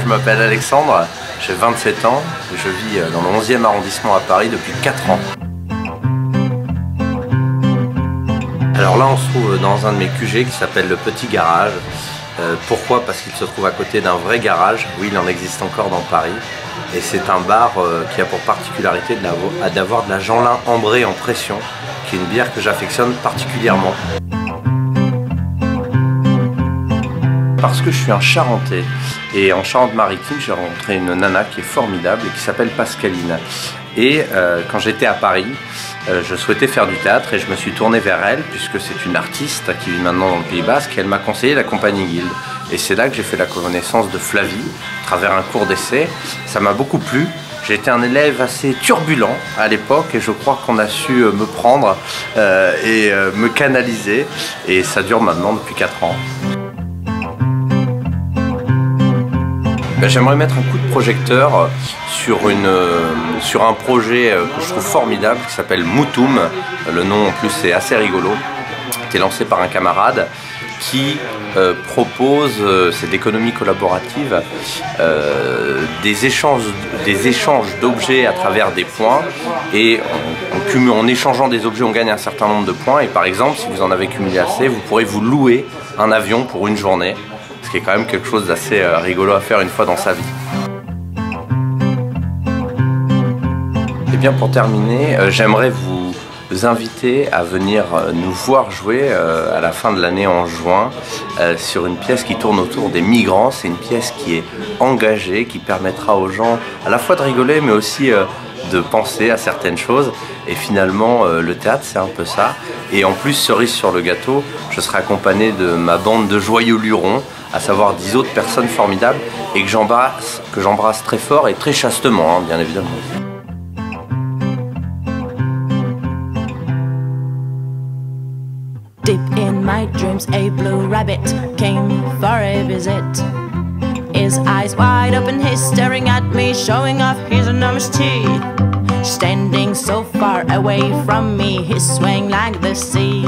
je m'appelle Alexandre, j'ai 27 ans et je vis dans le 11e arrondissement à Paris depuis 4 ans. Alors là on se trouve dans un de mes QG qui s'appelle le Petit Garage. Pourquoi? Parce qu'il se trouve à côté d'un vrai garage. Oui, il en existe encore dans Paris. Et c'est un bar qui a pour particularité d'avoir de la Jeanlin ambrée en pression, qui est une bière que j'affectionne particulièrement. Parce que je suis un Charentais et en Charente-Maritime j'ai rencontré une nana qui est formidable et qui s'appelle Pascaline. Et quand j'étais à Paris, je souhaitais faire du théâtre et je me suis tourné vers elle puisque c'est une artiste qui vit maintenant dans le Pays Basque et elle m'a conseillé la compagnie Guild. Et c'est là que j'ai fait la connaissance de Flavie à travers un cours d'essai. Ça m'a beaucoup plu. J'ai été un élève assez turbulent à l'époque et je crois qu'on a su me prendre et me canaliser et ça dure maintenant depuis 4 ans. J'aimerais mettre un coup de projecteur sur un projet que je trouve formidable qui s'appelle Moutoum. Le nom en plus est assez rigolo. Qui est lancé par un camarade qui propose, c'est de l'économie collaborative, des échanges d'objets à travers des points et en échangeant des objets on gagne un certain nombre de points et par exemple si vous en avez cumulé assez vous pourrez vous louer un avion pour une journée. Ce qui est quand même quelque chose d'assez rigolo à faire une fois dans sa vie. Et bien pour terminer, j'aimerais vous inviter à venir nous voir jouer à la fin de l'année en juin sur une pièce qui tourne autour des migrants. C'est une pièce qui est engagée, qui permettra aux gens à la fois de rigoler mais aussi de penser à certaines choses. Et finalement, le théâtre, c'est un peu ça. Et en plus, cerise sur le gâteau, je serai accompagné de ma bande de joyeux lurons, à savoir 10 autres personnes formidables et que j'embrasse très fort et très chastement, hein, bien évidemment. Deep in my dreams, a blue rabbit came for a visit. His eyes wide open, he's staring at me, showing off his enormous teeth. Standing so far away from me, he's swaying like the sea.